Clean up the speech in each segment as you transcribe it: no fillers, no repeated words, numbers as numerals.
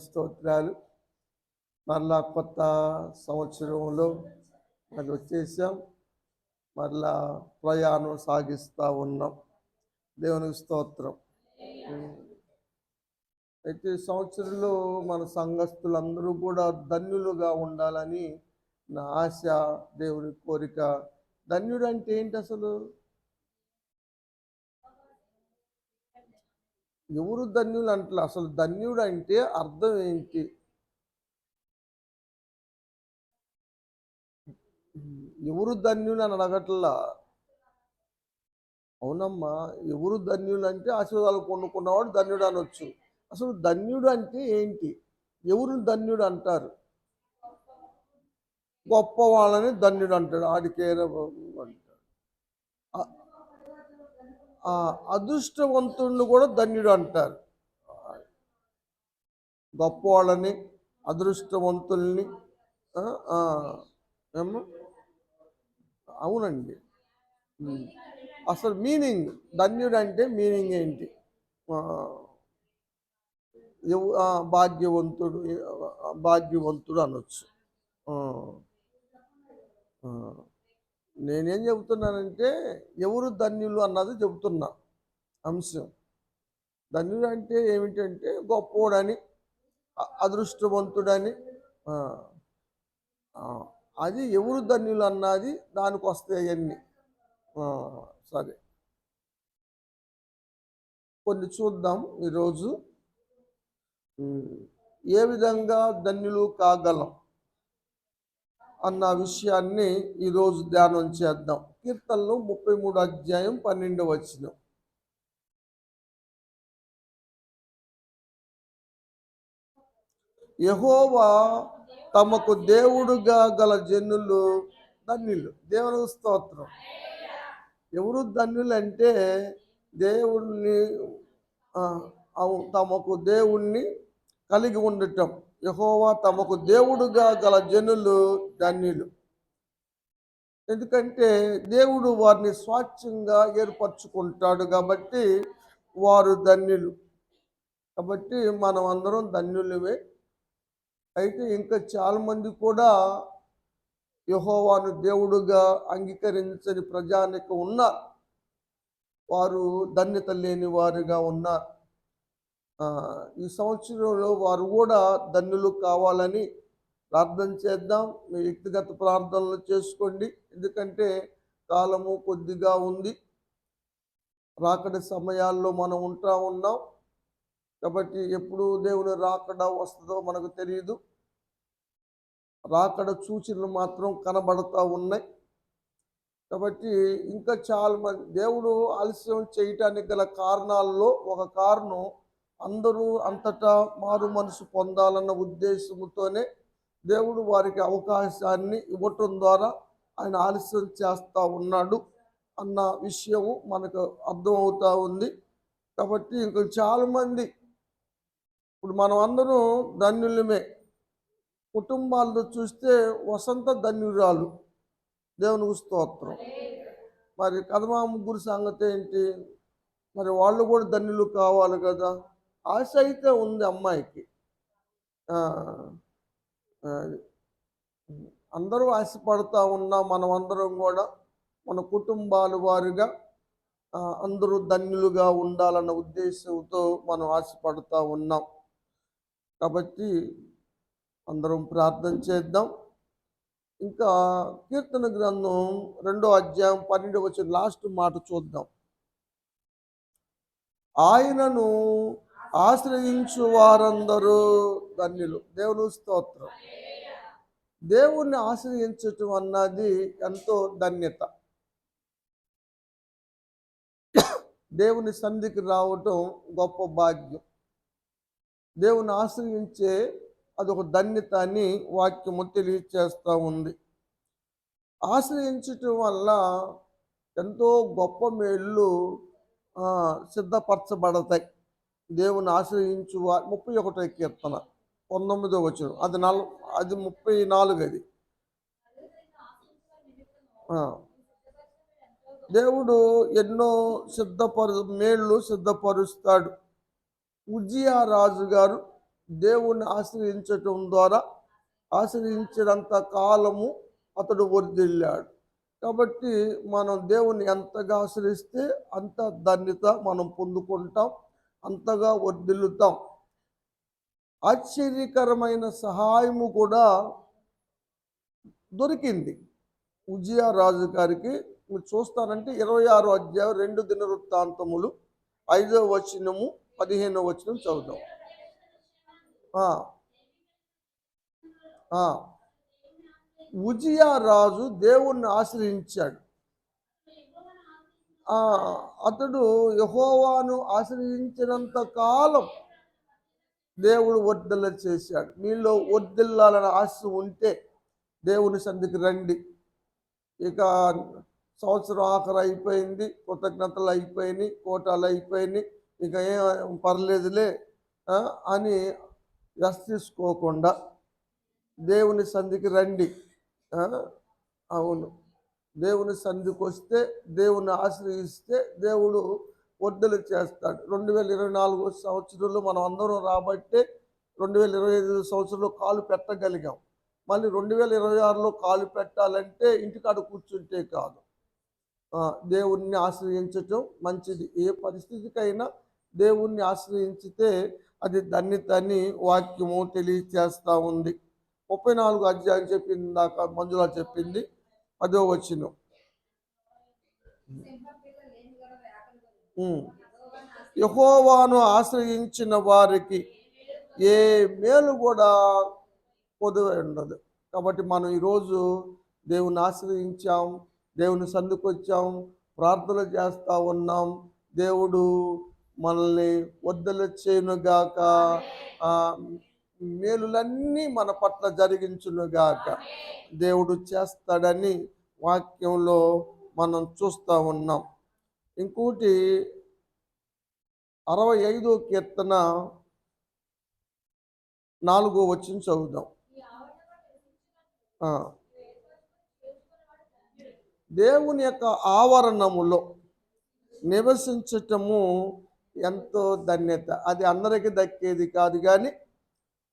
స్తోత్రాలు. మరలా కొత్త సంవత్సరంలో మరి వచ్చేసాం. మరలా ప్రయాణం సాగిస్తూ ఉన్నాం. దేవునికి స్తోత్రం. అయితే సంవత్సరంలో మన సంఘస్థులందరూ కూడా ధన్యులుగా ఉండాలని నా ఆశ, దేవుని కోరిక. ధన్యుడు అంటే ఏంటి అసలు? ఎవరు ధన్యులు అంటలే. అసలు ధన్యుడు అంటే అర్థం ఏంటి? ఎవరు ధన్యులు అని అడగట్లా. అవునమ్మా, ఎవరు ధన్యులు అంటే ఆశీర్వాదాలు కొనుక్కున్నవాడు ధన్యుడు అనొచ్చు. అసలు ధన్యుడు అంటే ఏంటి? ఎవరు ధన్యుడు అంటారు? గొప్ప వాళ్ళని ధన్యుడు అంటాడు. ఆడికేర అంటాడు. అదృష్టవంతుడిని కూడా ధన్యుడు అంటారు. గొప్ప వాళ్ళని, అదృష్టవంతుల్ని. ఏమో అవునండి. అసలు మీనింగ్, ధన్యుడు అంటే మీనింగ్ ఏంటి? భాగ్యవంతుడు, భాగ్యవంతుడు అనొచ్చు. నేనేం చెబుతున్నానంటే ఎవరు ధన్యులు అన్నది చెబుతున్నా అంశం. ధన్యుడు అంటే ఏమిటంటే గొప్పోడని, అదృష్టవంతుడని. అది ఎవరు ధన్యులు అన్నది దానికి వస్తాయి అన్నీ. సరే, కొన్ని చూద్దాం ఈరోజు. ఏ విధంగా ధన్యులు కాగలం అన్న విషయాన్ని ఈరోజు ధ్యానం చేద్దాం. కీర్తనలు 33 అధ్యాయం 12వ వచనం. యెహోవా తమకు దేవుడుగా గల జనులు ధన్యులు. దేవునికి స్తోత్రం. ఎవరు ధన్యులు అంటే దేవుణ్ణి, తమకు దేవుణ్ణి కలిగి ఉండటం. యెహోవా తమకు దేవుడుగా గల జనులు ధన్యులు. ఎందుకంటే దేవుడు వారిని స్వాచ్ఛంగా ఏర్పరచుకుంటాడు కాబట్టి వారు ధన్యులు. కాబట్టి మనం అందరం ధన్యులమే. అయితే ఇంకా చాలామంది కూడా యెహోవాను దేవుడుగా అంగీకరించని ప్రజానికం ఉన్నారు. వారు ధన్యత లేని వారుగా ఉన్నారు. ఈ సంవత్సరంలో వారు కూడా ధన్యులు కావాలని ప్రార్థన చేద్దాం. మీ వ్యక్తిగత ప్రార్థనలు చేసుకోండి. ఎందుకంటే కాలము కొద్దిగా ఉంది. రాకడ సమయాల్లో మనం ఉన్నాం. కాబట్టి ఎప్పుడు దేవుని రాకడ వస్తుందో మనకు తెలియదు. రాకడ సూచనలు మాత్రం కనబడతా ఉన్నాయి. కాబట్టి ఇంకా చాలా మంది దేవుడు ఆలస్యం చేయటానికి గల కారణాల్లో ఒక కారణం, అందరూ అంతటా మారు మనసు పొందాలన్న ఉద్దేశంతోనే దేవుడు వారికి అవకాశాన్ని ఇవ్వటం ద్వారా ఆయన ఆలస్యం చేస్తూ ఉన్నాడు అన్న విషయము మనకు అర్థమవుతూ ఉంది. కాబట్టి ఇంకా చాలామంది, ఇప్పుడు మనం అందరం ధన్యులమే. కుటుంబాల్లో చూస్తే వసంత ధన్యురాలు. దేవునికి స్తోత్రం. మరి కదమా ముగ్గురు సంగతి ఏంటి? మరి వాళ్ళు కూడా ధన్యులు కావాలి కదా. ఆశ అయితే ఉంది అమ్మాయికి. అందరూ ఆశపడతా ఉన్నాం. మనం అందరం కూడా మన కుటుంబాల వారిగా అందరూ ధన్యులుగా ఉండాలన్న ఉద్దేశంతో మనం ఆశపడతా ఉన్నాం. కాబట్టి అందరం ప్రార్థన చేద్దాం. ఇంకా కీర్తన గ్రంథం 2వ అధ్యాయం 12వ వచనం లాస్ట్ మాట చూద్దాం. ఆయనను ఆశ్రయించు వారందరూ ధన్యులు. దేవుని స్తోత్రం. దేవుణ్ణి ఆశ్రయించటం అన్నది ఎంతో ధన్యత. దేవుని సన్నిధికి రావటం గొప్ప భాగ్యం. దేవుని ఆశ్రయించే అదొక ధన్యత అని వాక్యము తెలియచేస్తూ ఉంది. ఆశ్రయించటం వల్ల ఎంతో గొప్ప మేళ్ళు సిద్ధపరచబడతాయి. దేవుని ఆశ్రయించు 31వ కీర్తన 19వ వచనం. అది 34. దేవుడు ఎన్నో మేళ్ళు సిద్ధపరుస్తాడు. ఉజ్జియా రాజు గారు దేవుణ్ణి ఆశ్రయించటం ద్వారా ఆశ్రయించినంత కాలము అతడు వర్ధిల్లాడు. కాబట్టి మనం దేవుణ్ణి ఎంతగా ఆశ్రయిస్తే అంత ధన్యత మనం పొందుకుంటాం, అంతగా వర్ధిల్లుతాం. ఆశ్చర్యకరమైన సహాయము కూడా దొరికింది ఉజ్జియా రాజు గారికి. మీరు చూస్తారంటే 26వ అధ్యాయం 2 దినవృత్తాంతములు 5వ వచనము 15వ వచనం చదువుదాం. ఉజ్జియా రాజు దేవుణ్ణి ఆశ్రయించాడు. అతడు యెహోవాను ఆశ్రయించినంత కాలం దేవుడు వర్ధిల్ల చేశాడు. మీలో వర్ధిల్లాలని ఆశ ఉంటే దేవుని సన్నిధికి రండి. ఇక సంవత్సరం ఆఖరు అయిపోయింది, కృతజ్ఞతలు అయిపోయినాయి, కోటాలు అయిపోయినాయి, ఇక ఏం పర్లేదులే అని తీసుకోకుండా దేవుని సన్నిధికి రండి. అవును, దేవుని సన్నిధికి వస్తే, దేవుని ఆశ్రయిస్తే దేవుడు వర్ధలు చేస్తాడు. 2024 సంవత్సరంలో మనం అందరం రాబట్టే 2025 సంవత్సరంలో కాలు పెట్టగలిగాం. మళ్ళీ 2026లో కాలు పెట్టాలంటే ఇంటికాడ కూర్చుంటే కాదు, దేవుణ్ణి ఆశ్రయించటం మంచిది. ఏ పరిస్థితికైనా దేవుణ్ణి ఆశ్రయించితే అది ధన్యతని వాక్యము తెలియచేస్తూ ఉంది. 34 అధ్యాయం చెప్పింది దాకా మంజులా చెప్పింది, 10వ వచనం. యెహోవాను ఆశ్రయించిన వారికి ఏ మేలు కూడా పొదువై ఉండదు. కాబట్టి మనం ఈరోజు దేవుని ఆశ్రయించాం, దేవుని సన్నిధికి వచ్చాం, ప్రార్థనలు చేస్తూ ఉన్నాం. దేవుడు మనల్ని వర్ధల చేయునుగాక, మేలులన్నీ మన పట్ల జరిగించునుగాక. దేవుడు చేస్తాడని వాక్యంలో మనం చూస్తూ ఉన్నాం. ఇంకోటి 65వ కీర్తన 4వ వచనం చదువుదాం. దేవుని యొక్క ఆవరణములో నివసించటము ఎంతో ధన్యత. అది అందరికీ దక్కేది కాదు, కానీ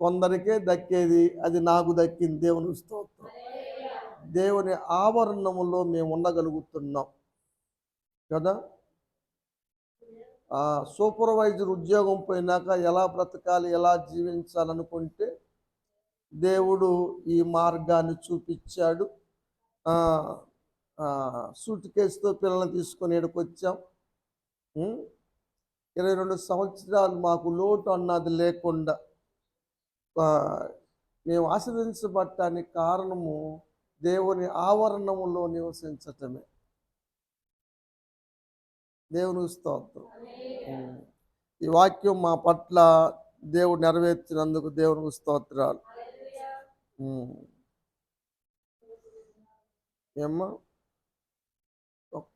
కొందరికే దక్కేది. అది నాకు దక్కింది. దేవుని స్తోత్రం. దేవుని ఆవరణములో మేము ఉండగలుగుతున్నాం కదా. సూపర్వైజర్ ఉద్యోగం పోయినాక ఎలా బ్రతకాలి, ఎలా జీవించాలనుకుంటే దేవుడు ఈ మార్గాన్ని చూపించాడు. సూట్ కేసుతో పిల్లల్ని తీసుకొని ఇక్కడికి వచ్చాం. 22 సంవత్సరాలు మాకు లోటు అన్నది లేకుండా మేము ఆశీర్వదించబడటానికి కారణము దేవుని ఆవరణములో నివసించటమే. దేవుని స్తోత్రం. ఈ వాక్యం మా పట్ల దేవుడు నెరవేర్చినందుకు దేవునికి స్తోత్రాలు. ఏమ్మా,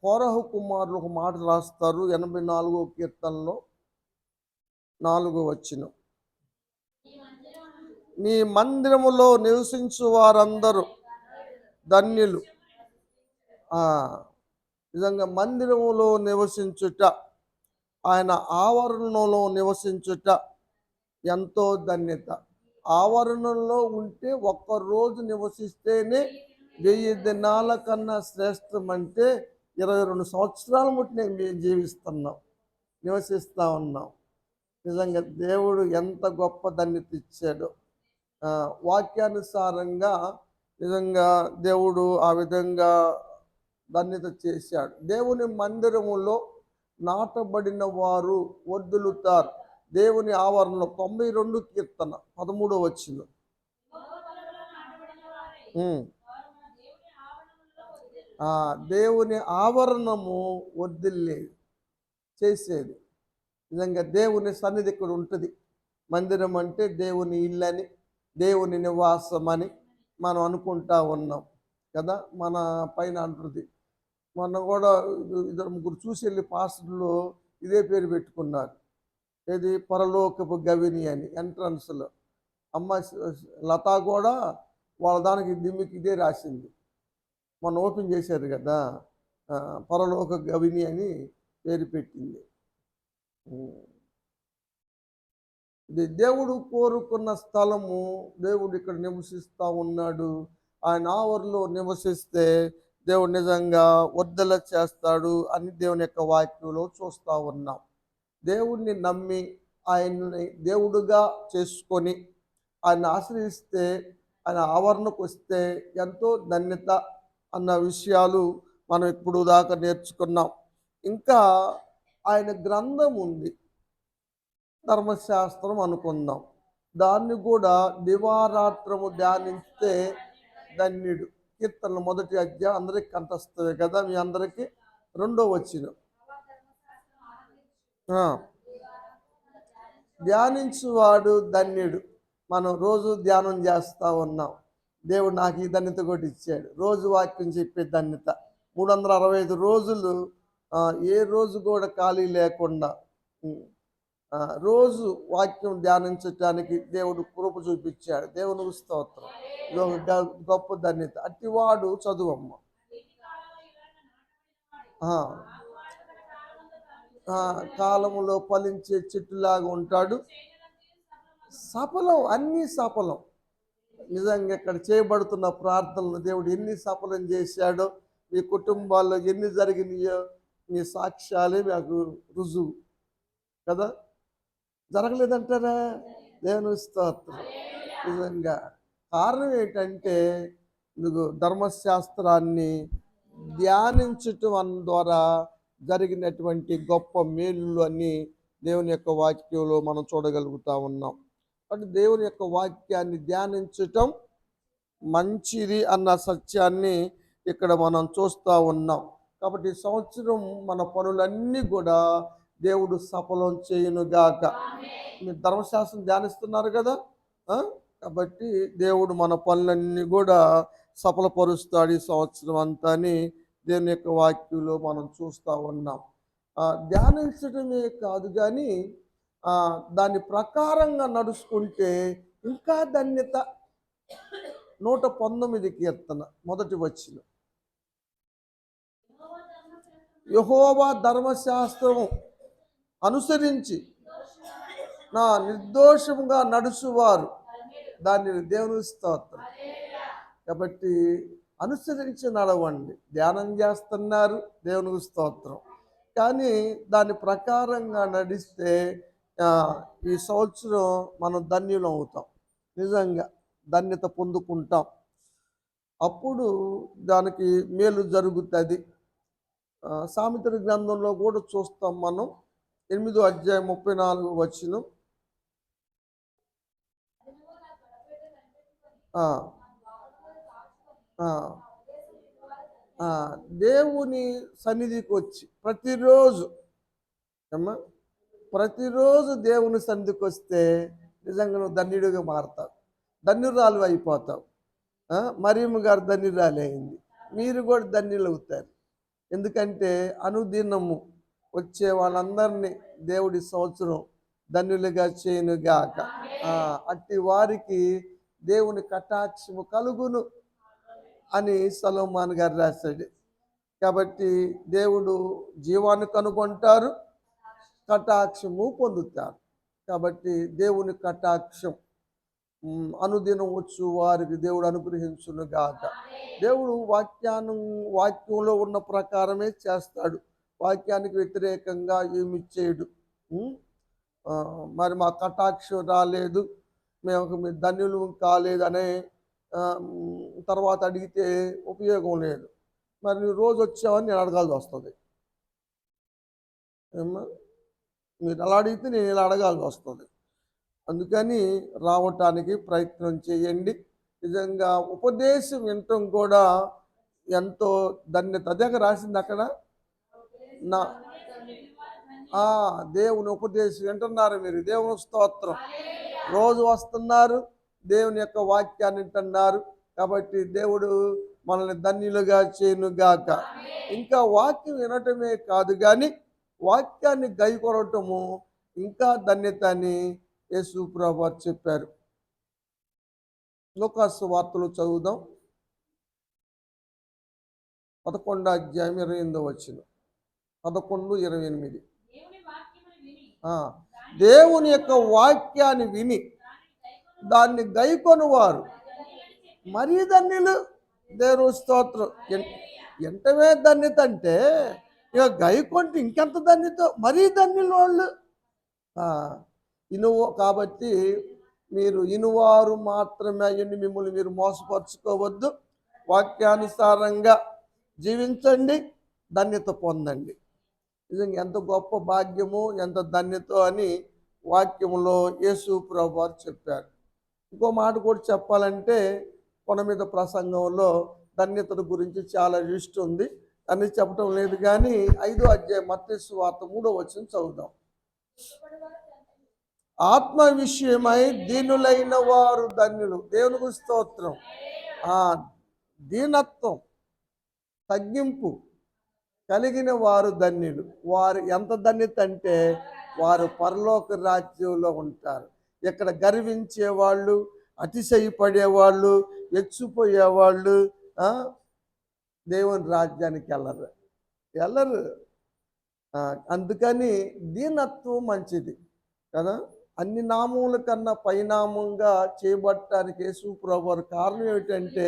కోరహు కుమారులు ఒక మాట రాస్తారు 84వ కీర్తనలో 4వ వచనం. నీ మందిరములో నివసించు వారందరూ ధన్యులు. నిజంగా మందిరములో నివసించుట, ఆయన ఆవరణలో నివసించుట ఎంతో ధన్యత. ఆవరణలో ఉంటే ఒక్కరోజు నివసిస్తేనే 1000 దినాల కన్నా శ్రేష్టం. అంటే 22 సంవత్సరాల ముట్టి మేము జీవిస్తున్నాం, నివసిస్తూ ఉన్నాం. నిజంగా దేవుడు ఎంత గొప్ప ధన్యత ఇచ్చాడో. వాక్యానుసారంగా నిజంగా దేవుడు ఆ విధంగా ధన్యత చేశాడు. దేవుని మందిరములో నాటబడిన వారు వర్ధిల్లుతారు. దేవుని ఆవరణలో 92 కీర్తన 13వ వచనం. దేవుని ఆవరణము వర్ధిల్లేది చేసేది. నిజంగా దేవుని సన్నిధి ఇక్కడ ఉంటుంది. మందిరం అంటే దేవుని ఇల్లని, దేవుని నివాసం అని మనం అనుకుంటా ఉన్నాం కదా. మన పైన అంటుంది. మొన్న కూడా 2-3 చూసి వెళ్ళి పాస్టర్లు ఇదే పేరు పెట్టుకున్నారు. ఏది, పరలోకపు గవిని అని. ఎంట్రన్స్లో అమ్మ లతా కూడా వాళ్ళ దానికి దిమ్మికి ఇదే రాసింది. మొన్న ఓపెన్ చేశారు కదా, పరలోక గవిని అని పేరు పెట్టింది. ఇది దేవుడు కోరుకున్న స్థలము. దేవుడు ఇక్కడ నివసిస్తూ ఉన్నాడు. ఆయన ఆవరణలో నివసిస్తే దేవుడు నిజంగా వర్ధల చేస్తాడు అని దేవుని యొక్క వాక్యంలో చూస్తూ ఉన్నాం. దేవుణ్ణి నమ్మి ఆయన్ని దేవుడుగా చేసుకొని ఆయన ఆశ్రయిస్తే, ఆయన ఆవరణకు వస్తే ఎంతో ధన్యత అన్న విషయాలు మనం ఇప్పుడు దాకా నేర్చుకున్నాం. ఇంకా ఆయన గ్రంథం ఉంది, ధర్మశాస్త్రం అనుకుందాం. దాన్ని కూడా దివారాత్రము ధ్యానిస్తే ధన్యుడు. కీర్తనలు 1వ అధ్యాయం అందరికి కంఠస్థమే కదా మీ అందరికీ. 2వ వచనం, ధ్యానించువాడు ధన్యుడు. మనం రోజు ధ్యానం చేస్తూ ఉన్నాం. దేవుడు నాకు ఈ ధన్యత కూడా ఇచ్చాడు, రోజు వాక్యం చెప్పే ధన్యత. 365 రోజులు ఏ రోజు కూడా ఖాళీ లేకుండా రోజు వాక్యం ధ్యానించటానికి దేవుడు కృప చూపించాడు. దేవునికి స్తోత్రం. ఇది ఒక గొప్ప ధన్యత. అట్టివాడు చదువమ్మ. కాలములో ఫలించే చెట్టులాగా ఉంటాడు. సఫలం, అన్నీ సఫలం. నిజంగా ఇక్కడ చేయబడుతున్న ప్రార్థనలు దేవుడు ఎన్ని సఫలం చేశాడో, మీ కుటుంబాల్లో ఎన్ని జరిగినాయో మీ సాక్ష్యాలే నాకు రుజువు కదా. జరగలేదంటారా? దేవుని స్తోత్రం. నిజంగా కారణం ఏంటంటే నువ్వు ధర్మశాస్త్రాన్ని ధ్యానించటం ద్వారా జరిగినటువంటి గొప్ప మేలు అని దేవుని యొక్క వాక్యంలో మనం చూడగలుగుతా ఉన్నాం. అంటే దేవుని యొక్క వాక్యాన్ని ధ్యానించటం మంచిది అన్న సత్యాన్ని ఇక్కడ మనం చూస్తూ ఉన్నాం. కాబట్టి ఈ సంవత్సరం మన పనులన్నీ కూడా దేవుడు సఫలం చేయునుగాక. మీరు ధర్మశాస్త్రం ధ్యానిస్తున్నారు కదా, కాబట్టి దేవుడు మన పనులన్నీ కూడా సఫలపరుస్తాడు ఈ సంవత్సరం అంతా అని దేవుని యొక్క వాక్యంలో మనం చూస్తూ ఉన్నాం. ధ్యానించడమే కాదు కానీ దాని ప్రకారంగా నడుచుకుంటే ఇంకా ధన్యత. 119 కీర్తన 1వ వచనం, యెహోవా ధర్మశాస్త్రం అనుసరించి నా నిర్దోషముగా నడుచువారు దాన్ని దేవుని స్తోత్రం. కాబట్టి అనుసరించి నడవండి. ధ్యానం చేస్తున్నారు, దేవునికి స్తోత్రం. కానీ దాని ప్రకారంగా నడిస్తే ఈ సంవత్సరం మనం ధన్యులం అవుతాం. నిజంగా ధన్యత పొందుకుంటాం. అప్పుడు దానికి మేలు జరుగుతుంది. సామెతల గ్రంథంలో కూడా చూస్తాం మనం. 8వ అధ్యాయం 34వ వచనం, దేవుని సన్నిధికి వచ్చి ప్రతిరోజు దేవుని సన్నిధికి వస్తే నిజంగా నువ్వు ధన్యుడిగా మారతావు, ధన్యురాలు అయిపోతావు. మరియమ్మ గారు ధన్యురాలు అయింది, మీరు కూడా ధన్యులు అవుతారు. ఎందుకంటే అనుదినము వచ్చే వాళ్ళందరినీ దేవుడి సంవత్సరం ధన్యులుగా చేయనుగాక. అట్టి వారికి దేవుని కటాక్షము కలుగును అని సొలొమోను గారు రాశాడు. కాబట్టి దేవుడు జీవాన్ని కనుగొంటారు, కటాక్షము పొందుతారు. కాబట్టి దేవుని కటాక్షం అనుదినం వచ్చు వారికి దేవుడు అనుగ్రహించునుగాక. దేవుడు వాక్యంలో ఉన్న ప్రకారమే చేస్తాడు, వాక్యానికి వ్యతిరేకంగా ఏమి చేయడు. మరి మా కటాక్షం రాలేదు, మేము ధన్యులు కాలేదు అనే తర్వాత అడిగితే ఉపయోగం లేదు. మరి నువ్వు రోజు వచ్చావని నేను అడగాల్సి వస్తుంది. మీరు అలా అడిగితే నేను ఇలా అడగాల్సి వస్తుంది. అందుకని రావటానికి ప్రయత్నం చేయండి. నిజంగా ఉపదేశం వినటం కూడా ఎంతో ధన్యత. అదే రాసింది అక్కడ. నా దేవుని ఉపదేశం వింటున్నారు మీరు, దేవుని స్తోత్రం. రోజు వస్తున్నారు, దేవుని యొక్క వాక్యాన్ని వింటున్నారు. కాబట్టి దేవుడు మనల్ని ధన్యులుగా చేయనుగాక. ఇంకా వాక్యం వినటమే కాదు కానీ వాక్యాన్ని గైకొనటము ఇంకా ధన్యత అని యేసు ప్రభువు చెప్పారు. లూకాసు వార్తలు చదువుదాం. 11వ అధ్యాయం 28వ వచనం, 11:28. దేవుని యొక్క వాక్యాన్ని విని దాన్ని గైకొనువారు మరీ ధన్యులు. దేవుని స్తోత్రం. ఎంటమే ధన్యత అంటే ఇక గైకొంటే ఇంకెంత ధన్యత, మరీ ధన్యులు వాళ్ళు. ఇనువు కాబట్టి మీరు ఇనువారు మాత్రమే అయ్యండి, మిమ్మల్ని మీరు మోసపరుచుకోవద్దు. వాక్యానుసారంగా జీవించండి, ధన్యత పొందండి. నిజంగా ఎంత గొప్ప భాగ్యము, ఎంత ధన్యత అని వాక్యములో యేసు ప్రభువు వారు చెప్పారు. ఇంకో మాట కూడా చెప్పాలంటే కొన మీద ప్రసంగంలో ధన్యతల గురించి చాలా లిస్ట్ ఉంది, అని చెప్పడం లేదు. కానీ 5వ అధ్యాయం మత్తయి సువార్త 3వ వచనం చదువుదాం. ఆత్మ విషయమై దీనులైన వారు ధన్యులు. దేవునికి స్తోత్రం. దీనత్వం, తగ్గింపు కలిగిన వారు ధన్యులు. వారు ఎంత ధన్యత అంటే వారు పరలోక రాజ్యంలో ఉంటారు. ఇక్కడ గర్వించేవాళ్ళు, అతిశయపడేవాళ్ళు, ఎచ్చిపోయేవాళ్ళు దేవుని రాజ్యానికి వెళ్ళరు. అందుకని దీనత్వం మంచిది కదా. అన్ని నామముల కన్నా పైనామంగా చేయబట్టడానికి యేసు ప్రభువు కారణం ఏమిటంటే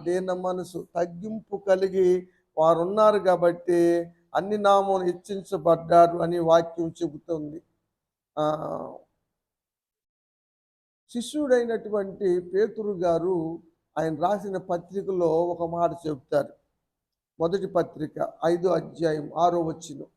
దీన మనసు, తగ్గింపు కలిగి వారు ఉన్నారు కాబట్టి అన్ని నామములు హెచ్చించబడ్డారు అని వాక్యం చెబుతుంది. శిష్యుడైనటువంటి పేతురు గారు ఆయన రాసిన పత్రికలో ఒక మాట చెబుతారు. మొదటి పత్రిక 5వ అధ్యాయం 6వ వచనం.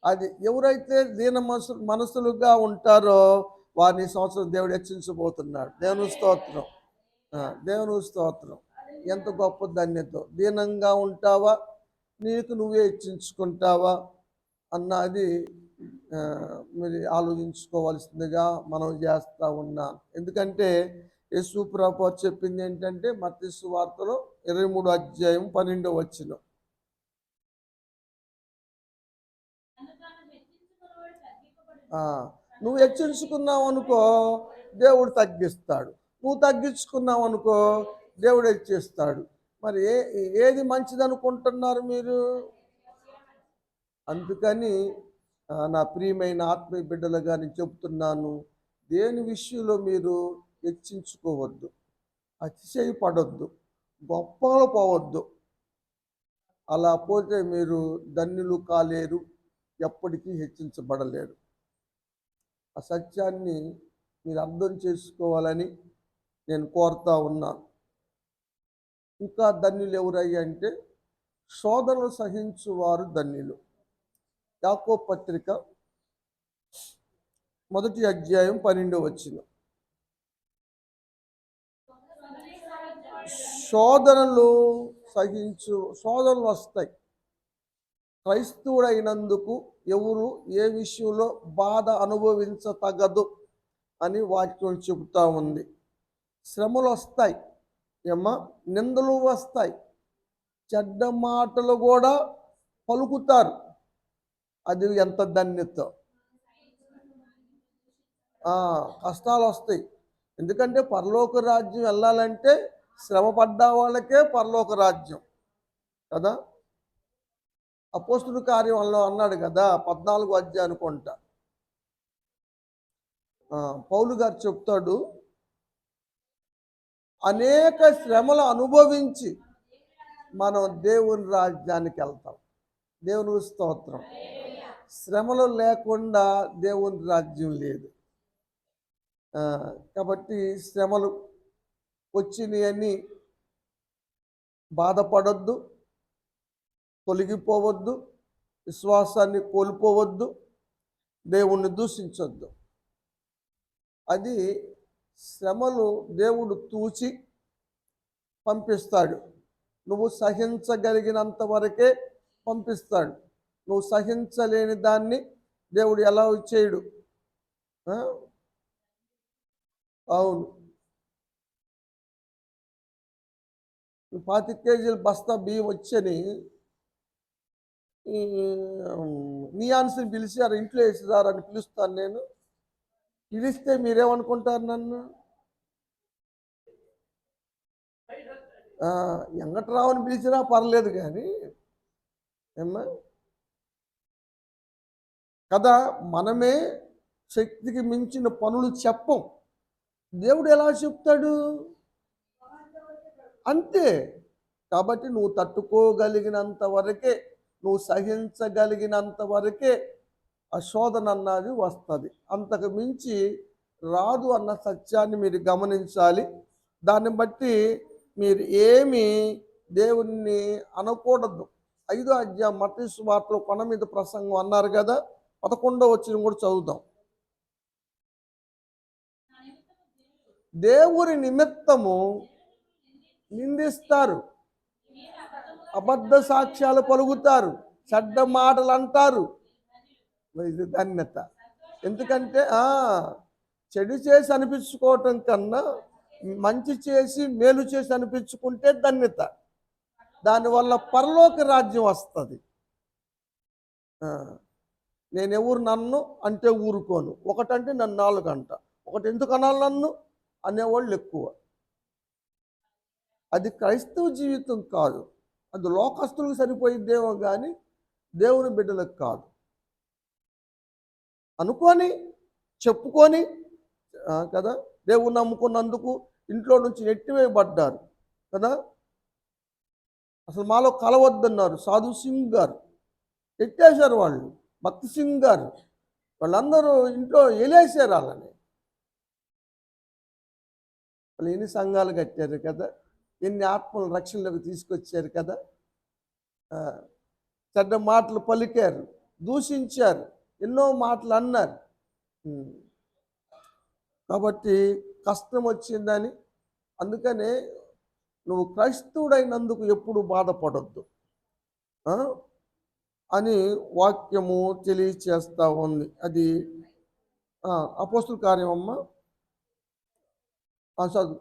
అది ఎవరైతే దీన మనసులుగా ఉంటారో వారిని సంవత్సరం దేవుడు హెచ్చించబోతున్నాడు. దేవుని స్తోత్రం. దేవుని స్తోత్రం. ఎంత గొప్ప ధన్యత. దీనంగా ఉంటావా, నీకు నువ్వే హెచ్చించుకుంటావా అన్నది మీరు ఆలోచించుకోవాల్సిందిగా మనం చేస్తూ ఉన్నాం. ఎందుకంటే యేసు ప్రభువు చెప్పింది ఏంటంటే మత్తయి సువార్తలో 23వ అధ్యాయం 12వ వచనం. నువ్వు హెచ్చించుకున్నావు అనుకో దేవుడు తగ్గిస్తాడు, నువ్వు తగ్గించుకున్నావు అనుకో దేవుడు హెచ్చిస్తాడు. మరి ఏది మంచిది అనుకుంటున్నారు మీరు? అందుకని నా ప్రియమైన ఆత్మీయ బిడ్డలుగా నేను చెప్తున్నాను, దేని విషయంలో మీరు హెచ్చించుకోవద్దు, అతిశయపడొద్దు, గొప్పలు పోవద్దు. అలా పోతే మీరు ధన్యులు కాలేరు, ఎప్పటికీ హెచ్చించబడలేరు. ఆ సత్యాన్ని మీరు అర్థం చేసుకోవాలని నేను కోరుతా ఉన్నాను. ఇంకా ధన్యులు ఎవరయ్యా అంటే శోధనలు సహించువారు ధన్యులు. యాకోబు పత్రిక 1వ అధ్యాయం 12వ వచనం. శోధనలు వస్తాయి. క్రైస్తవుడైనందుకు ఎవరు ఏ విషయంలో బాధ అనుభవించతగదు అని వాక్యం చెబుతూ ఉంది. శ్రమలు వస్తాయి, నిందలు వస్తాయి, చెడ్డ మాటలు కూడా పలుకుతారు. అది ఎంత ధన్యత. కష్టాలు వస్తాయి. ఎందుకంటే పరలోక రాజ్యం వెళ్ళాలంటే శ్రమ పడ్డ వాళ్ళకే పరలోక రాజ్యం కదా. అపోస్తుల కార్యంలో అన్నాడు కదా, 14వ అధ్యాయం అనుకుంటా, పౌలు గారు చెప్తాడు, అనేక శ్రమలు అనుభవించి మనం దేవుని రాజ్యానికి వెళ్తాం. దేవుని స్తోత్రం. శ్రమలు లేకుండా దేవుని రాజ్యం లేదు. కాబట్టి శ్రమలు వచ్చినాయని బాధపడొద్దు, తొలగిపోవద్దు, విశ్వాసాన్ని కోల్పోవద్దు, దేవుణ్ణి దూషించొద్దు. అది శ్రమలు దేవుడు తూచి పంపిస్తాడు. నువ్వు సహించగలిగినంత వరకే పంపిస్తాడు. నువ్వు సహించలేని దాన్ని దేవుడు ఎలా చేయడు. అవును, 25 కేజీల బస్తా బియ్యం వచ్చని నియాన్స్ని పిలిచారు, ఇంట్లో వేసేదారని పిలుస్తాను నేను. పిలిస్తే మీరేమనుకుంటారు నన్ను? వెంకట్రావుని పిలిచినా పర్లేదు కానీ ఏమ్మా కదా, మనమే శక్తికి మించిన పనులు చెప్పం. దేవుడు ఎలా చెప్తాడు? అంతే. కాబట్టి నువ్వు తట్టుకోగలిగినంత వరకే, నువ్వు సహించగలిగినంత వరకే ఆ శోధన అన్నది వస్తుంది. అంతకు మించి రాదు అన్న సత్యాన్ని మీరు గమనించాలి. దాన్ని బట్టి మీరు ఏమి దేవుణ్ణి అనకూడదు. 5వ అధ్యాయం మత్తయి సువార్తలో కొండ మీద ప్రసంగం అన్నారు కదా, 11వ వచనం కూడా చదువుదాం. దేవుని నిమిత్తము నిందిస్తారు, అబద్ధ సాక్ష్యాలు పలుకుతారు, చెడ్డ మాటలు అంటారు. ఇది ధన్యత. ఎందుకంటే చెడు చేసి అనిపించుకోవటం కన్నా మంచి చేసి మేలు చేసి అనిపించుకుంటే ధన్యత. దానివల్ల పరలోక రాజ్యం వస్తుంది. నేను ఎవరు నన్ను అంటే ఊరుకోను, ఒకటంటే నన్ను 4 అంట, ఒకటి ఎందుకు అనాలి నన్ను అనేవాళ్ళు ఎక్కువ. అది క్రైస్తవ జీవితం కాదు. అది లోకస్తులకు సరిపోయిద్దేమో కానీ దేవుని బిడ్డలకు కాదు. అనుకొని చెప్పుకొని కదా, దేవుని నమ్ముకున్నందుకు ఇంట్లో నుంచి నెట్టివేయబడ్డారు కదా. అసలు మాలో కలవద్దన్నారు సాధు సింగ్ గారు, ఎట్టేశారు వాళ్ళు. భక్తి సింగ్ గారు, వాళ్ళందరూ ఇంట్లో ఎలేసారు వాళ్ళని. వాళ్ళు ఎన్ని సంఘాలు కట్టారు కదా, ఎన్ని ఆత్మల రక్షణలోకి తీసుకొచ్చారు కదా. చెడ్డ మాటలు పలికారు, దూషించారు, ఎన్నో మాటలు అన్నారు. కాబట్టి కష్టం వచ్చిందని, అందుకనే నువ్వు క్రైస్తవుడైనందుకు ఎప్పుడు బాధపడొద్దు అని వాక్యము తెలియచేస్తూ ఉంది. అది అపోస్తుల కార్యం అమ్మ చదువు.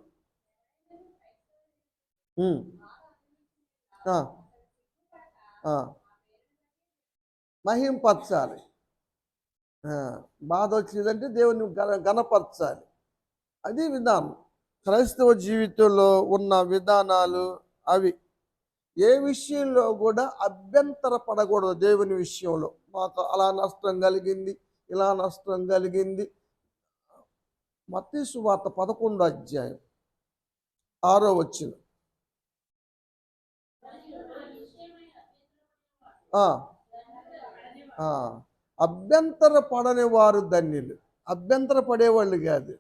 మహింపరచాలి. బాధ వచ్చిందంటే దేవుని గణపరచాలి. అది విధానం. క్రైస్తవ జీవితంలో ఉన్న విధానాలు అవి. ఏ విషయంలో కూడా అభ్యంతర పడకూడదు. దేవుని విషయంలో మాకు అలా నష్టం కలిగింది, ఇలా నష్టం కలిగింది. మత్తయి సువార్త 11వ అధ్యాయం 6వ వచనం. అభ్యంతర పడని వారు ధన్యులు. అభ్యంతర పడేవాళ్ళు కాదు.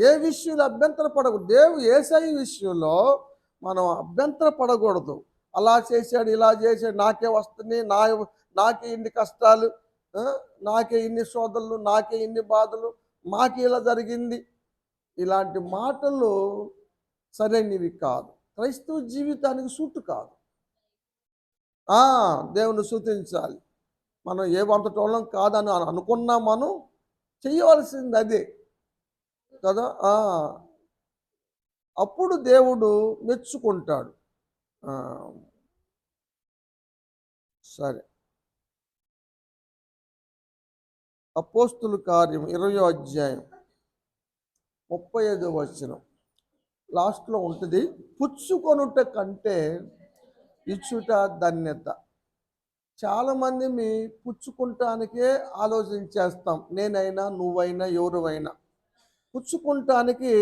ఏ విషయంలో అభ్యంతర పడకూడదు. యేసయ్య విషయంలో మనం అభ్యంతర పడకూడదు. అలా చేశాడు, ఇలా చేశాడు, నాకే వస్తుంది, నాకే ఇన్ని కష్టాలు, నాకే ఇన్ని శోధనలు, నాకే ఇన్ని బాధలు, మాకే ఇలా జరిగింది. ఇలాంటి మాటలు సరైనవి కాదు. క్రైస్తవ జీవితానికి సూటు కాదు. దేవుని స్తుతించాలి. మనం ఏ వంతటోళ్ళం కాదని అనుకున్నా మనం చేయవలసింది అదే కదా. అప్పుడు దేవుడు మెచ్చుకుంటాడు. సరే, అపోస్తుల కార్యం 20వ అధ్యాయం 35వ వచనం లాస్ట్లో ఉంటుంది. పుచ్చుకొనుట కంటే ఇచ్చుట ధన్యత. చాలామంది మీ పుచ్చుకుంటానికే ఆలోచించేస్తాం. నేనైనా, నువ్వైనా, ఎవరువైనా పుచ్చుకుంటానికి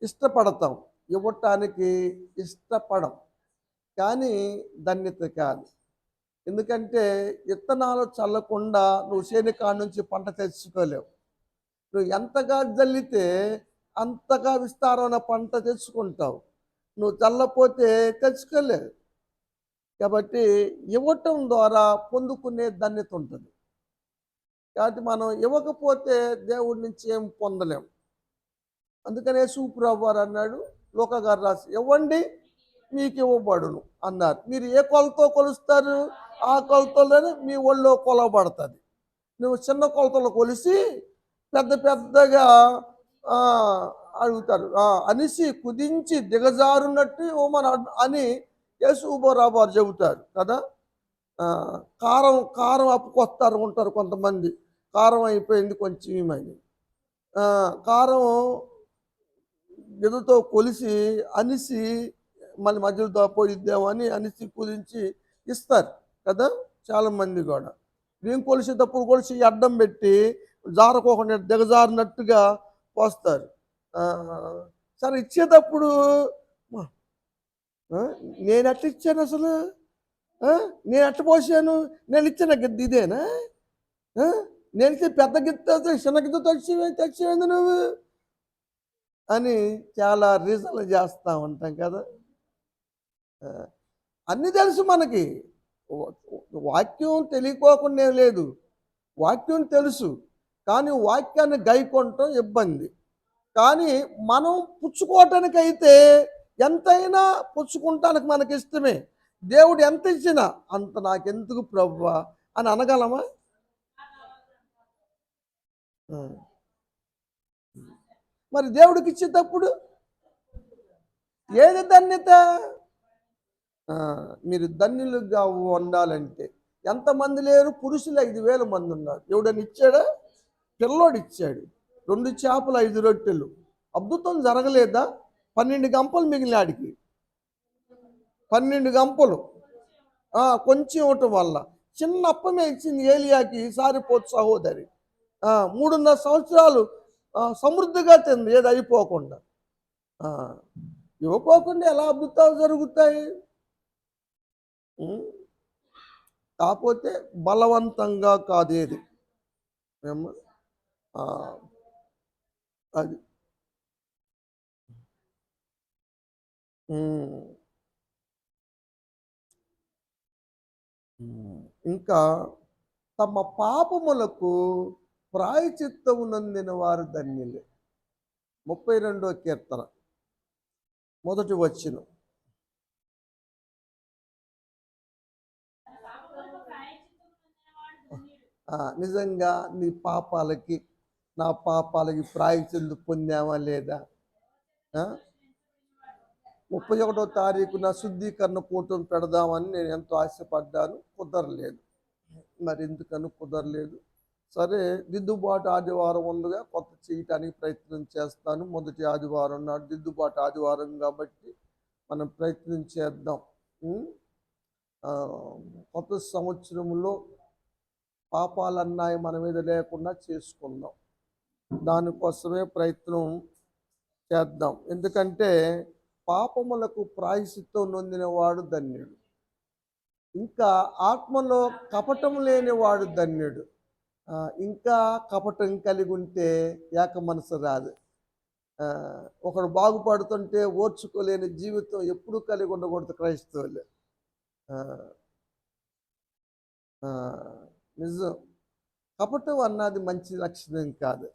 ఇష్టపడతాం, ఇవ్వటానికి ఇష్టపడం. కానీ ధన్యత కాదు. ఎందుకంటే విత్తనాలు చల్లకుండా నువ్వు చేనికాడ నుంచి పంట తెచ్చుకోలేవు. నువ్వు ఎంతగా జల్లితే అంతగా విస్తారమైన పంట తెచ్చుకుంటావు. నువ్వు చల్లపోతే తెచ్చుకోలేవు. కాబట్టి ఇవ్వటం ద్వారా పొందుకునే ధన్యత ఉంటుంది. కాబట్టి మనం ఇవ్వకపోతే దేవుడి నుంచి ఏం పొందలేం. అందుకనే యేసుప్రభువు వారు అన్నాడు, లూకా గారు రాసి, ఇవ్వండి మీకు ఇవ్వబడును అన్నారు. మీరు ఏ కొలతో కొలుస్తారు ఆ కొలతలోనే మీ ఒళ్ళో కొలవబడుతుంది. నువ్వు చిన్న కొలతలో కొలిసి పెద్ద పెద్దగా అడుగుతారు అనేసి కుదించి దిగజారున్నట్టు ఇవ్వమని అని యేసుప్రభువు వారు చెబుతారు కదా. కారం అప్పుకొస్తారు ఉంటారు కొంతమంది. కారం అయిపోయింది కొంచెం ఏమని. కారం గిదతో కొలిసి అనిసి మళ్ళీ మధ్యలో పోయిద్దాం అని అనిసి కుదించి ఇస్తారు కదా చాలామంది కూడా. బియ్యం కొలిసేటప్పుడు కొలిసి అడ్డం పెట్టి జారకోకుండా దిగజారినట్టుగా పోస్తారు. సరే ఇచ్చేటప్పుడు నేను ఎట్లా ఇచ్చాను అసలు, నేను ఎట్లా పోసాను, నేను ఇచ్చిన గిద్ద ఇదేనా, నేను ఇచ్చే పెద్ద గిద్దతో చిన్న గిద్ద తెచ్చేది నువ్వు అని చాలా రీజన్లు చేస్తూ ఉంటాం కదా. అన్నీ తెలుసు మనకి, వాక్యం తెలియకోకుండా ఏం లేదు, వాక్యం తెలుసు, కానీ వాక్యాన్ని గైకొనటం ఇబ్బంది. కానీ మనం పుచ్చుకోవటానికైతే ఎంతైనా పుచ్చుకుంటానికి మనకి ఇష్టమే. దేవుడు ఎంత ఇచ్చినా అంత నాకెందుకు ప్రభువా అని అనగలమా? మరి దేవుడికి ఇచ్చేటప్పుడు ఏది ధన్యత? మీరు ధన్యులుగా ఉండాలంటే ఎంతమంది లేరు, పురుషులు 5,000 మంది ఉన్నారు. ఎవడని ఇచ్చాడా? పిల్లోడు ఇచ్చాడు. 2 చేపలు 5 రొట్టెలు. అద్భుతం జరగలేదా? 12 గంపలు మిగిలినాడికి, 12 గంపలు కొంచెం ఇవ్వటం వల్ల చిన్న అప్పమే ఇచ్చింది ఏలియాకి సారిపోతు సహోదరి. 3.5 సంవత్సరాలు సమృద్ధిగా తింది, ఏది అయిపోకుండా. ఇవ్వకోకుండా ఎలా అద్భుతాలు జరుగుతాయి? కాకపోతే బలవంతంగా కాదేది అది. ఇంకా తమ పాపములకు ప్రాయచిత్తము నందిన వారు ధన్యులే. 32వ కీర్తన మొదటి వచనం. నిజంగా నీ పాపాలకి నా పాపాలకి ప్రాయచిత్తం పొందామా లేదా? 31వ తారీఖున శుద్ధీకరణ కూటమి పెడదామని నేను ఎంతో ఆశపడ్డాను, కుదరలేదు. మరి ఎందుకని కుదరలేదు? సరే, దిద్దుబాటు ఆదివారం ఉండగా కొత్త చేయటానికి ప్రయత్నం చేస్తాను. మొదటి ఆదివారం నాడు దిద్దుబాటు ఆదివారం కాబట్టి మనం ప్రయత్నం చేద్దాం. కొత్త సంవత్సరంలో పాపాలన్నాయి మన మీద లేకుండా చేసుకుందాం. దానికోసమే ప్రయత్నం చేద్దాం. ఎందుకంటే పాపములకు ప్రాయశ్చిత్తం నొందినవాడు ధన్యుడు. ఇంకా ఆత్మలో కపటం లేనివాడు ధన్యుడు. ఇంకా కపటం కలిగి ఉంటే ఏక మనసు రాదు. ఒకడు బాగుపడుతుంటే ఓర్చుకోలేని జీవితం ఎప్పుడూ కలిగి ఉండకూడదు క్రైస్తవులు. నిజం, కపటం అన్నది మంచి లక్షణం కాదు.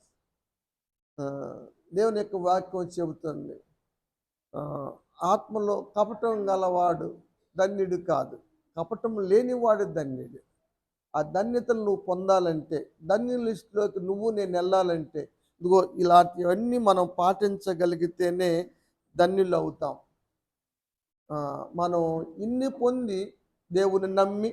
దేవుని యొక్క వాక్యం చెబుతుంది, ఆత్మలో కపటం గలవాడు ధన్యుడు కాదు, కపటం లేనివాడు ధన్యుడు. ఆ ధన్యతను నువ్వు పొందాలంటే, ధన్యుల లిస్టులోకి నువ్వు నేను వెళ్ళాలంటే, ఇదిగో ఇలాంటివన్నీ మనం పాటించగలిగితేనే ధన్యులు అవుతాం. మనం ఇన్ని పొంది దేవుని నమ్మి,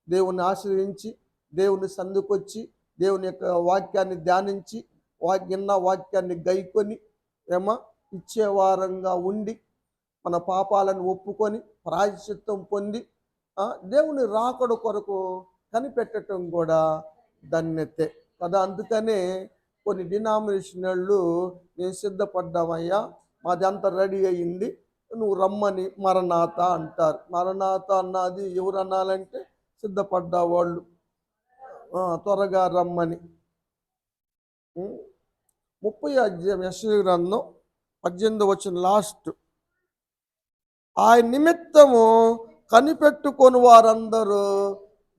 దేవుని ఆశ్రయించి, దేవుని సందుకొచ్చి, దేవుని యొక్క వాక్యాన్ని ధ్యానించి, వాక్యాన్ని గైకొని ఇచ్చేవారంగా ఉండి, మన పాపాలను ఒప్పుకొని ప్రాయశ్చిత్తం పొంది దేవుని రాకడ కొరకు కనిపెట్టడం కూడా ధన్యతే కదా. అందుకనే కొన్ని డినామినేషన్లు మేము సిద్ధపడ్డామయ్యా, మాది అంతా రెడీ అయ్యింది, నువ్వు రమ్మని మరణాత అంటారు. మరణాత అన్నది ఎవరు అనాలంటే సిద్ధపడ్డా వాళ్ళు, త్వరగా రమ్మని. 30వ అధ్యాయం యెషయా గ్రంథం 18వ వచనం లాస్ట్. ఆయన నిమిత్తము కనిపెట్టుకొని వారందరూ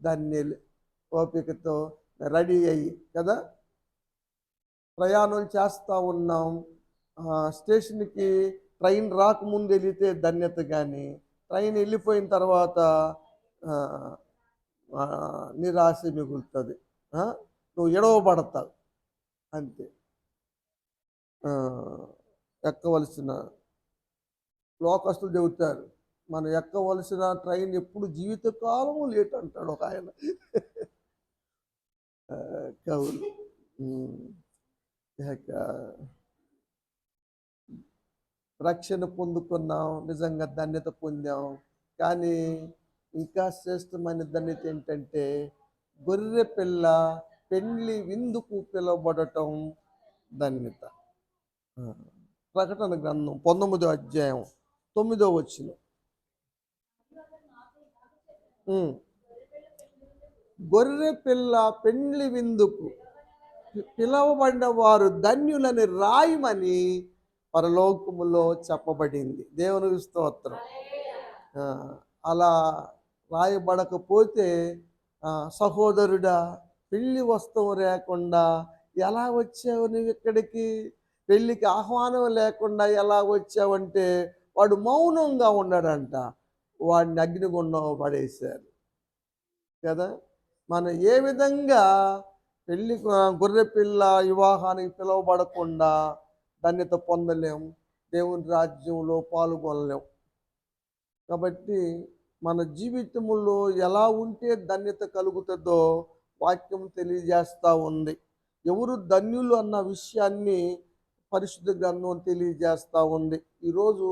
ధన్యులు. ఓపికతో రెడీ అయ్యి కదా ప్రయాణం చేస్తూ ఉన్నాం. స్టేషన్కి ట్రైన్ రాకముందు వెళితే ధన్యత, కానీ ట్రైన్ వెళ్ళిపోయిన తర్వాత నిరాశ మిగులుతుంది, నువ్వు ఎడవబడతావు అంతే. ఎక్కవలసిన లోకస్తులు చెబుతారు, మనం ఎక్కవలసిన ట్రైన్ ఎప్పుడు జీవితకాలము లేట్ అంటాడు ఒక ఆయన. కవులు రక్షణ పొందుకున్నాం, నిజంగా ధన్యత పొందాం. కానీ ఇంకా శ్రేష్టమైన ధన్యత ఏంటంటే గొర్రె పిల్ల పెండ్లి విందుకు పిలువబడటం ధన్యత. ఆ, ప్రకటన గ్రంథం 19వ అధ్యాయం 9వ వచనం. ఉమ్. గొర్రె పిల్ల పెండ్లి విందుకు పిలవబడిన వారు ధన్యులని రాయమని పరలోకములో చెప్పబడింది. దేవునికి స్తోత్రం. ఆ, అలా రాయబడకపోతే సహోదరుడా, పెళ్లి వస్తువు లేకుండా ఎలా వచ్చావు నువ్వు ఇక్కడికి? పెళ్ళికి ఆహ్వానం లేకుండా ఎలా వచ్చావంటే వాడు మౌనంగా ఉన్నాడంట. వాడిని అగ్నిగుండం పడేశారు కదా. మనం ఏ విధంగా పెళ్ళి గొర్రె పిల్ల వివాహానికి పిలువబడకుండా ధన్యత పొందలేం, దేవుని రాజ్యంలో పాల్గొనలేం. కాబట్టి మన జీవితంలో ఎలా ఉంటే ధన్యత కలుగుతుందో వాక్యం తెలియజేస్తూ ఉంది. ఎవరు ధన్యులు అన్న విషయాన్ని పరిశుద్ధ గ్రంథం తెలియజేస్తూ ఉంది. ఈరోజు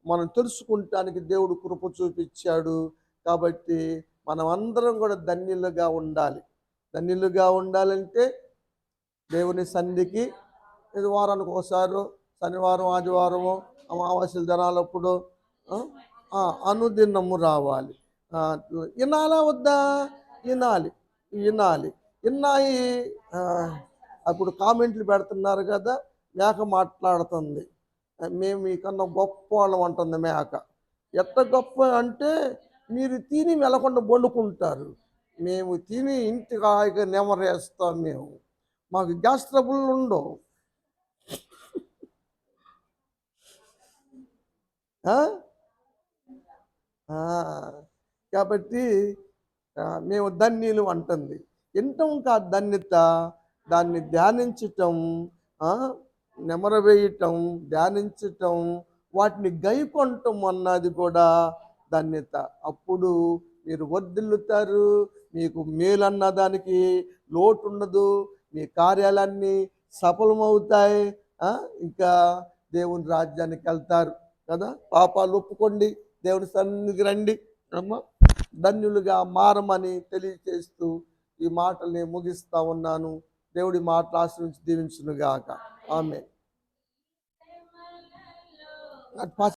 మనం తెలుసుకుంటానికి దేవుడు కృప చూపించాడు. కాబట్టి మనం అందరం కూడా ధన్యులుగా ఉండాలి. ధన్యులుగా ఉండాలంటే దేవుని సన్నిధికి ఇది వారానికి ఒకసారి, శనివారం ఆదివారము అమావాస్యల దినాలప్పుడు అనుదినము రావాలి. వినాలా వద్దా? వినాలి వినాలి విన్నాయి. అప్పుడు కామెంట్లు పెడుతున్నారు కదా, మేక మాట్లాడుతుంది, మేము మీకన్నా గొప్ప వాళ్ళం అంటుంది మేక. ఎంత గొప్ప అంటే మీరు తిని మెలకుండా వండుకుంటారు, మేము తిని ఇంటికి హాయిగా నెమరేస్తాం, మాకు గ్యాస్ ట్రబుల్ ఉండవు. కాబట్టి మేము ధన్యులు అంటుంది. వినటం కాదు ధన్యత, దాన్ని ధ్యానించటం, నెమరవేయటం, ధ్యానించటం, వాటిని గైకొనటం అన్నది కూడా ధన్యత. అప్పుడు మీరు వర్ధిల్లుతారు, మీకు మేలన్న దానికి లోటు ఉండదు, మీ కార్యాలన్నీ సఫలమవుతాయి. ఇంకా దేవుని రాజ్యానికి వెళ్తారు కదా. పాపాలు ఒప్పుకోండి, దేవుని సన్నిధికి రండి, అమ్మ ధన్యులుగా మారమని తెలియచేస్తూ ఈ మాటల్ని ముగిస్తా ఉన్నాను. దేవుడి మాటలు ఆశ్రయించి దీవించునుగాక. ఆమేన్.